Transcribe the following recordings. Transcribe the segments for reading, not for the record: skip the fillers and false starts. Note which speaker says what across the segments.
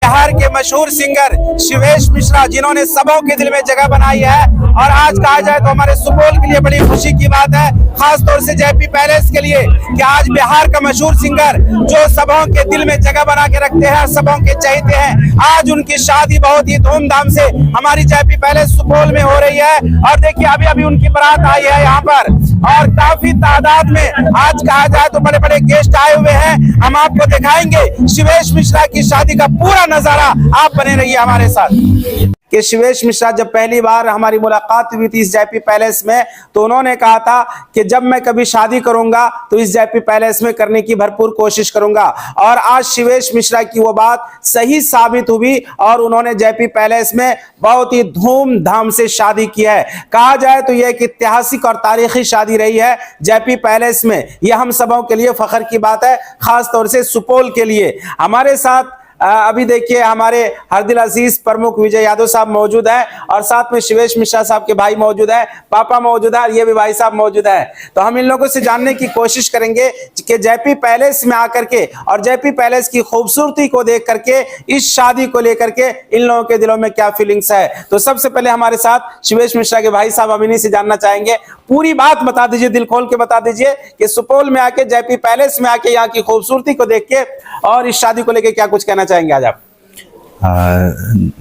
Speaker 1: बिहार के मशहूर सिंगर शिवेश मिश्रा, जिन्होंने सबों के दिल में जगह बनाई है। और आज कहा जाए तो हमारे सुपौल के लिए बड़ी खुशी की बात है, खास तौर से जेपी पैलेस के लिए, कि आज बिहार का मशहूर सिंगर जो सबों के दिल में जगह बना के रखते हैं, सबों के चाहते हैं, आज उनकी शादी बहुत ही धूमधाम से हमारी जेपी पैलेस सुपौल में हो रही है। और देखिए अभी अभी उनकी बारात आई है यहाँ पर, और काफी तादाद में आज कहा जाए तो बड़े बड़े गेस्ट आए हुए हैं। हम आपको दिखाएंगे शिवेश मिश्रा की शादी का पूरा नजारा, आप बने रहिए हमारे साथ। कि शिवेश मिश्रा जब पहली बार हमारी मुलाकात हुई थी इस जेपी पैलेस में, तो उन्होंने कहा था कि जब मैं कभी शादी करूंगा तो इस जेपी पैलेस में करने की भरपूर कोशिश करूंगा। और आज शिवेश मिश्रा की वो बात सही साबित हुई और उन्होंने जेपी पैलेस में बहुत ही धूमधाम से शादी की है। कहा जाए तो यह एक ऐतिहासिक और तारीखी शादी रही है जेपी पैलेस में। यह हम सबों के लिए फख्र की बात है, खास तौर से सुपौल के लिए। हमारे साथ अभी देखिए हमारे हरदिल अजीज प्रमुख विजय यादव साहब मौजूद हैं, और साथ में शिवेश मिश्रा साहब के भाई मौजूद हैं, पापा मौजूद है, ये भी भाई साहब मौजूद है। तो हम इन लोगों से जानने की कोशिश करेंगे कि जेपी पैलेस में आकर के और जेपी पैलेस की खूबसूरती को देख करके इस शादी को लेकर के इन लोगों के दिलों में क्या फीलिंग्स है। तो सबसे पहले हमारे साथ शिवेश मिश्रा के भाई साहब, हम इन्हीं से जानना चाहेंगे, पूरी बात बता दीजिए, दिल खोल के बता दीजिए कि सुपौल में आके जेपी पैलेस में आके यहाँ की खूबसूरती को देख के और इस शादी को लेकर क्या कुछ कहना चाहेंगे आज आप।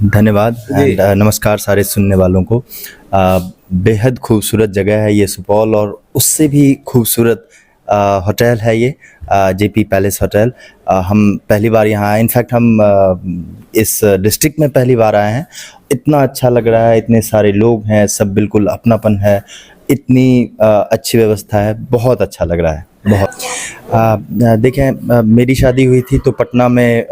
Speaker 2: धन्यवाद, नमस्कार सारे सुनने वालों को। बेहद खूबसूरत जगह है ये सुपौल, और उससे भी खूबसूरत होटल है ये जेपी पैलेस होटल। हम पहली बार यहाँ आए, इनफैक्ट हम इस डिस्ट्रिक्ट में पहली बार आए हैं। इतना अच्छा लग रहा है, इतने सारे लोग हैं, सब बिल्कुल अपनापन है, इतनी अच्छी व्यवस्था है, बहुत अच्छा लग रहा है बहुत। देखें, मेरी शादी हुई थी तो पटना में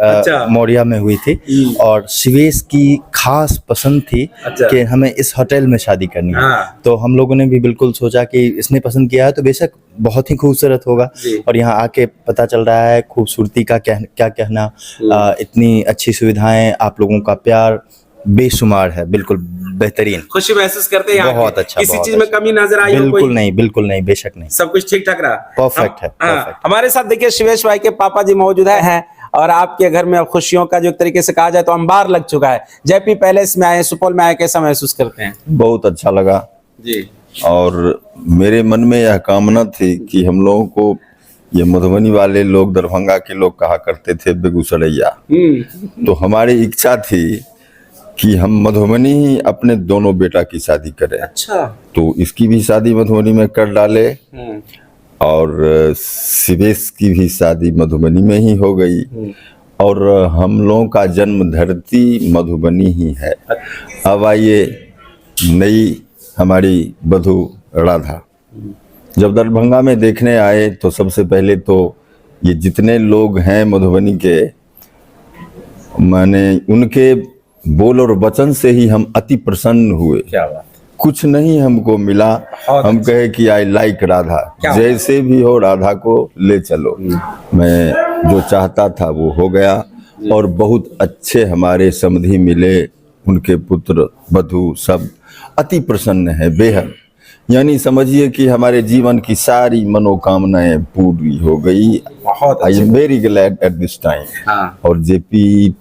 Speaker 2: मौर्या में हुई थी, और शिवेश की खास पसंद थी कि हमें इस होटल में शादी करनी है। तो हम लोगों ने भी बिल्कुल सोचा कि इसने पसंद किया है तो बेशक बहुत ही खूबसूरत होगा। और यहाँ आके पता चल रहा है खूबसूरती का क्या कहना, इतनी अच्छी सुविधाएं, आप लोगों का प्यार बेशुमार है, बिल्कुल बेहतरीन।
Speaker 1: खुशी महसूस करते हैं,
Speaker 2: बहुत अच्छा,
Speaker 1: किसी चीज में कमी नजर आई?
Speaker 2: बिल्कुल नहीं, बेशक नहीं, सब
Speaker 1: कुछ ठीक ठाक रहा,
Speaker 2: परफेक्ट है, परफेक्ट।
Speaker 1: हमारे साथ देखिए शिवेश भाई के पापा जी मौजूद हैं, और आपके घर में अब खुशियों का जो एक तरीके से कहा जाए तो अंबार लग चुका है। जेपी पैलेस में आए, सुपौल में आए, कैसा महसूस करते हैं?
Speaker 3: बहुत अच्छा लगा
Speaker 1: जी।
Speaker 3: और मेरे मन में यह कामना थी कि हम लोगों को, ये मधुबनी वाले लोग, दरभंगा के लोग कहा करते थे बेगूसरैया, तो हमारी इच्छा थी कि हम मधुबनी ही अपने दोनों बेटा की शादी करें।
Speaker 1: अच्छा।
Speaker 3: तो इसकी भी शादी मधुबनी में कर डाले, और शिवेश की भी शादी मधुबनी में ही हो गई, और हम लोगों का जन्म धरती मधुबनी ही है। अब आइए नई हमारी वधू राधा, जब दरभंगा में देखने आए तो सबसे पहले तो ये जितने लोग हैं मधुबनी के, माने उनके बोल और वचन से ही हम अति प्रसन्न हुए।
Speaker 1: क्या बात।
Speaker 3: कुछ नहीं हमको मिला, हम कहे कि आई लाइक राधा, जैसे भी हो राधा को ले चलो। मैं जो चाहता था वो हो गया, और बहुत अच्छे हमारे समधी मिले, उनके पुत्र वधू सब अति प्रसन्न है बेहद। यानी समझिए कि हमारे जीवन की सारी मनोकामनाएं पूरी हो गई। I am very glad at this time. और जेपी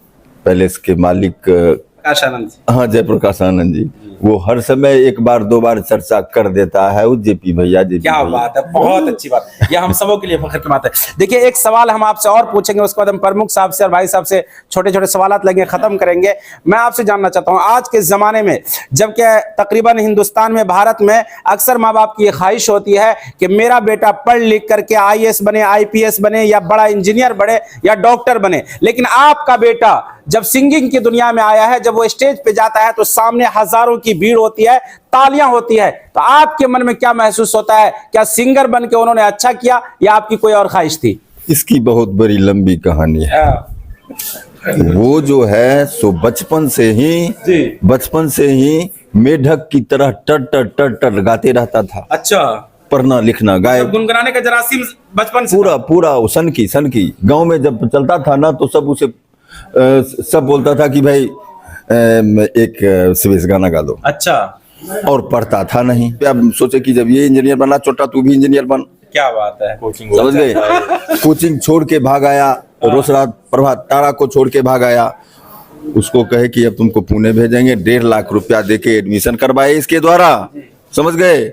Speaker 3: पैलेस के मालिक
Speaker 1: प्रकाश आनंद,
Speaker 3: हाँ, जयप्रकाश आनंद जी, वो हर समय एक बार दो बार चर्चा कर देता है, वो जेपी भैया।
Speaker 1: क्या बात है, बहुत अच्छी बात, यह हम सबों के लिए फख्र की बात है। देखिए एक सवाल हम आपसे और पूछेंगे, उसके बाद हम प्रमुख साहब से और भाई साहब से छोटे छोटे सवालात लेंगे, खत्म करेंगे। मैं आपसे जानना चाहता हूँ, आज के जमाने में जबकि तकरीबन हिंदुस्तान में, भारत में अक्सर माँ बाप की ख्वाहिश होती है कि मेरा बेटा पढ़ लिख करके IAS बने, IPS बने, या बड़ा इंजीनियर बने, या डॉक्टर बने, लेकिन आपका बेटा जब सिंगिंग की दुनिया में आया है, जब वो स्टेज पे जाता है तो सामने हजारों की भीड़ होती है, तालियां होती है, तो आपके मन में क्या महसूस होता है? क्या सिंगर बन के उन्होंने अच्छा किया, या आपकी कोई और ख्वाहिश थी?
Speaker 3: इसकी बहुत बड़ी लंबी कहानी है। वो जो है सो बचपन से ही मेढक की तरह टर टर टर टर गाते रहता था।
Speaker 1: अच्छा।
Speaker 3: पढ़ना लिखना, गाय
Speaker 1: गुनगुनाने का जरासीम बचपन से
Speaker 3: पूरा सन की गांव में जब चलता था ना, तो सब उसे सब बोलता था कि भाई एक शिवेश गाना गा दो।
Speaker 1: अच्छा।
Speaker 3: और पढ़ता था नहीं। अब सोचे कि जब ये इंजीनियर बना, छोटा तू भी इंजीनियर बन।
Speaker 1: क्या बात है,
Speaker 3: समझ गए। कोचिंग छोड़ के भाग आया, रोज रात प्रभात तारा को छोड़ के भाग आया, उसको कहे कि अब तुमको पुणे भेजेंगे, 1.5 लाख रुपया देके एडमिशन करवाए इसके द्वारा, समझ गए।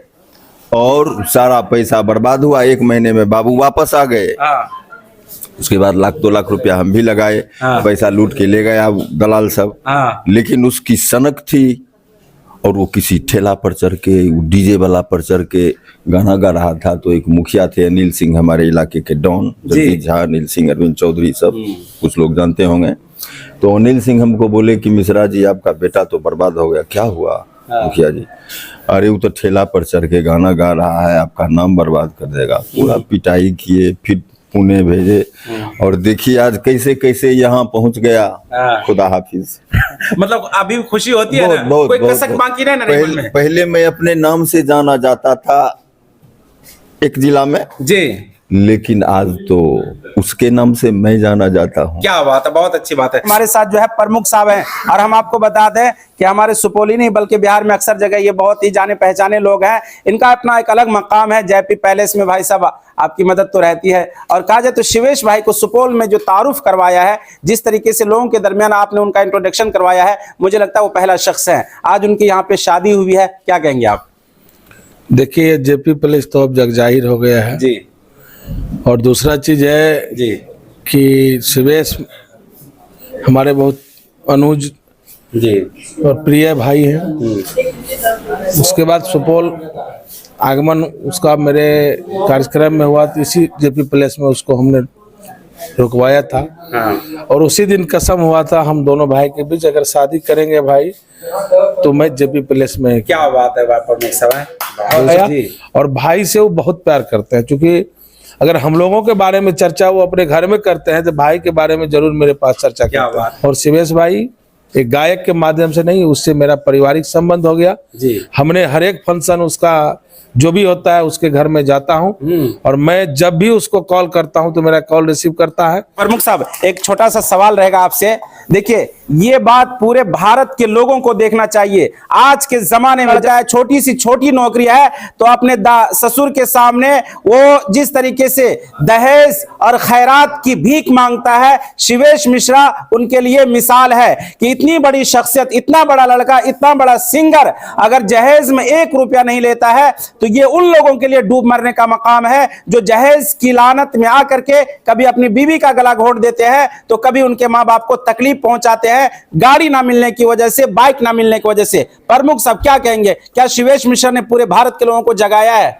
Speaker 3: और सारा पैसा बर्बाद हुआ, 1 महीने में बाबू वापस आ गए। उसके बाद 1-2 लाख रुपया हम भी लगाए, पैसा लूट के ले गया दलाल सब। लेकिन उसकी सनक थी, और वो किसी ठेला पर चढ़ के, डीजे वाला पर चढ़ के गाना गा रहा था। तो एक मुखिया थे अनिल सिंह, हमारे इलाके के डॉन, जगदीश झा, अनिल सिंह, अरविंद चौधरी, सब कुछ लोग जानते होंगे। तो अनिल सिंह हमको बोले कि मिश्रा जी आपका बेटा तो बर्बाद हो गया। क्या हुआ मुखिया जी? अरे वो तो ठेला पर चढ़ के गाना गा रहा है, आपका नाम बर्बाद कर देगा। पूरा पिटाई किए, फिर पुणे भेजे, और देखिए आज कैसे कैसे यहाँ पहुँच गया। खुदा हाफिज।
Speaker 1: मतलब अभी खुशी होती है ना, कोई कसक बाकी नहीं ना मन में।
Speaker 3: पहले मैं अपने नाम से जाना जाता था एक जिला में
Speaker 1: जी,
Speaker 3: लेकिन आज तो उसके नाम से मैं जाना जाता हूँ।
Speaker 1: क्या बात है, बहुत अच्छी बात है। हमारे साथ जो है प्रमुख साहब हैं, और हम आपको बता दें कि हमारे सुपौल ही नहीं बल्कि बिहार में अक्सर जगह ये बहुत ही जाने पहचाने लोग हैं। इनका अपना एक अलग मकाम है जेपी पैलेस में। भाई साहब आपकी मदद तो रहती है, और कहा जाए तो शिवेश भाई को सुपौल में जो तारुफ करवाया है, जिस तरीके से लोगों के दरमियान आपने उनका इंट्रोडक्शन करवाया है, मुझे लगता है वो पहला शख्स है। आज उनकी यहाँ पे शादी हुई है, क्या कहेंगे आप?
Speaker 4: देखिए जेपी पैलेस तो अब जग जाहिर हो गया है
Speaker 1: जी,
Speaker 4: और दूसरा चीज है
Speaker 1: जी
Speaker 4: कि शिवेश हमारे बहुत अनुज
Speaker 1: जी
Speaker 4: और प्रिय भाई हैं। उसके बाद सुपौल आगमन उसका मेरे कार्यक्रम में हुआ, तो इसी जेपी पैलेस में उसको हमने रुकवाया था। और उसी दिन कसम हुआ था हम दोनों भाई के बीच, अगर शादी करेंगे भाई तो मैं जेपी पैलेस में।
Speaker 1: क्या बात है
Speaker 4: और भाई से वो बहुत प्यार करते हैं, क्योंकि अगर हम लोगों के बारे में चर्चा वो अपने घर में करते हैं तो भाई के बारे में जरूर मेरे पास चर्चा करते हैं। और शिवेश भाई एक गायक के माध्यम से नहीं, उससे मेरा पारिवारिक संबंध हो गया जी। हमने हर एक फंक्शन उसका जो भी होता है उसके घर में जाता हूं, और मैं जब भी उसको कॉल करता हूं तो मेरा कॉल रिसीव करता है।
Speaker 1: प्रमुख साहब एक छोटा सा सवाल रहेगा आपसे। देखिए ये बात पूरे भारत के लोगों को देखना चाहिए। आज के जमाने में चाहे छोटी सी छोटी नौकरी है तो अपने ससुर के सामने वो जिस तरीके से दहेज और खैरात की भीख मांगता है, शिवेश मिश्रा उनके लिए मिसाल है कि इतनी बड़ी शख्सियत, इतना बड़ा लड़का, इतना बड़ा सिंगर अगर जहेज में 1 रुपया नहीं लेता है तो ये उन लोगों के लिए डूब मरने का मकाम है जो जहेज की लानत में आकर के कभी अपनी बीवी का गला घोट देते हैं तो कभी उनके मां बाप को तकलीफ पहुंचाते हैं, गाड़ी ना मिलने की वजह से, बाइक ना मिलने की वजह से। प्रमुख साहब क्या कहेंगे, क्या शिवेश मिश्रा ने पूरे भारत के लोगों को जगाया है?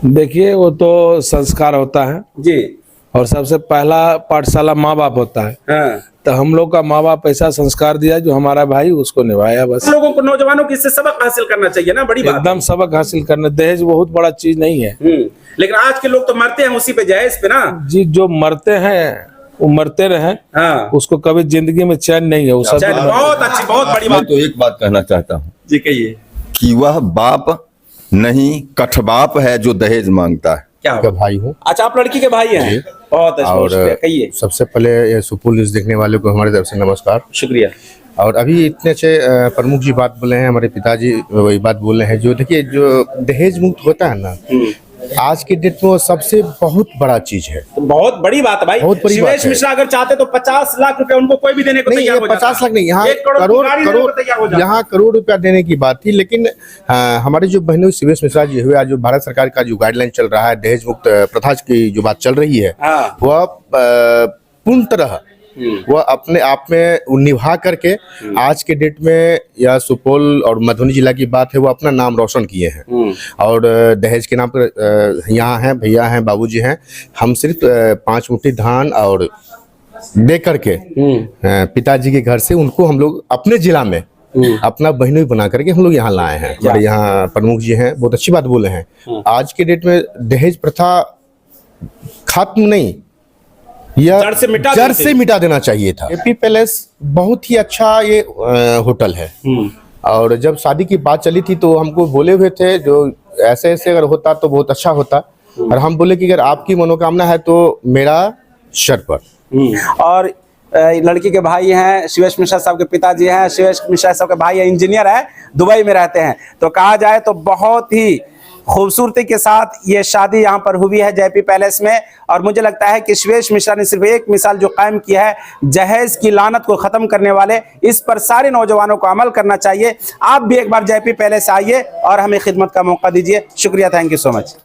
Speaker 4: देखिए वो तो संस्कार होता है जी, और सबसे पहला पाठशाला माँ बाप होता है। हाँ। तो हम लोग का माँ बाप ऐसा संस्कार दिया जो हमारा भाई उसको निभाया। बस
Speaker 1: लोगों को, नौजवानों को इससे सबक हासिल करना चाहिए ना, बड़ी बात
Speaker 4: एकदम सबक हासिल करना। दहेज बहुत बड़ा चीज नहीं है,
Speaker 1: लेकिन आज के लोग तो मरते हैं उसी पे, जहेज पे ना
Speaker 4: जी। जो मरते हैं वो मरते रहे। हाँ। उसको कभी जिंदगी में चैन नहीं है। वो सब
Speaker 1: बहुत अच्छी, बहुत बड़ी बात।
Speaker 3: तो एक बात कहना चाहता हूँ
Speaker 1: जी, कहिए।
Speaker 3: कि वह बाप नहीं कठबाप है जो दहेज मांगता है।
Speaker 5: क्या भाई हूँ।
Speaker 1: अच्छा आप लड़की के भाई हैं, बहुत अच्छा।
Speaker 5: और
Speaker 1: कहिए।
Speaker 5: सबसे पहले ये सुपौल न्यूज देखने वाले को हमारे तरफ से नमस्कार,
Speaker 1: शुक्रिया।
Speaker 5: और अभी इतने अच्छे प्रमुख जी बात बोले हैं, हमारे पिताजी वही बात बोल रहे हैं। जो देखिए जो दहेज मुक्त होता है ना, आज के डेट में वो सबसे बहुत बड़ा चीज है,
Speaker 1: बहुत बड़ी बात है भाई।
Speaker 5: बहुत बड़ी बात है।
Speaker 1: शिवेश मिश्रा अगर चाहते तो 50 लाख रुपए उनको कोई भी देने को तैयार हो जाता।
Speaker 5: 50 लाख नहीं, यहाँ
Speaker 1: 1 करोड़,
Speaker 5: यहाँ करोड़ रुपया देने की बात थी। लेकिन हमारे जो बहनों शिवेश मिश्रा जी हुए, आज जो भारत सरकार का जो गाइडलाइन चल रहा है, दहेज मुक्त प्रथा की जो बात चल रही है, वह पूर्ण तरह वह अपने आप में निभा करके आज के डेट में या सुपौल और मधुबनी जिला की बात है, वो अपना नाम रोशन किए हैं। और दहेज के नाम पर यहाँ हैं, भैया हैं, बाबूजी हैं। हम सिर्फ 5 मुट्ठी धान और दे करके पिताजी के घर से उनको हम लोग अपने जिला में अपना बहनोई बना करके हम लोग यहाँ लाए हैं। हमारे यहाँ प्रमुख जी हैं, बहुत अच्छी बात बोले हैं। आज के डेट में दहेज प्रथा खत्म नहीं, यह जड़ से मिटा देना चाहिए था। जेपी पैलेस बहुत ही अच्छा ये होटल है, और जब शादी की बात चली थी तो हमको बोले हुए थे जो ऐसे ऐसे अगर होता तो बहुत अच्छा होता, और हम बोले कि अगर आपकी मनोकामना है तो मेरा शर्त पर।
Speaker 1: और लड़की के भाई हैं, शिवेश मिश्रा साहब के पिताजी हैं, शिवेश मिश्रा साहब के भाई इंजीनियर है, दुबई में रहते हैं। तो कहा जाए तो बहुत ही खूबसूरती के साथ ये शादी यहाँ पर हुई है जेपी पैलेस में। और मुझे लगता है कि शिवेश मिश्रा ने सिर्फ एक मिसाल जो कायम की है जहेज की लानत को खत्म करने वाले, इस पर सारे नौजवानों को अमल करना चाहिए। आप भी एक बार जेपी पैलेस आइए और हमें खिदमत का मौका दीजिए। शुक्रिया, थैंक यू सो मच।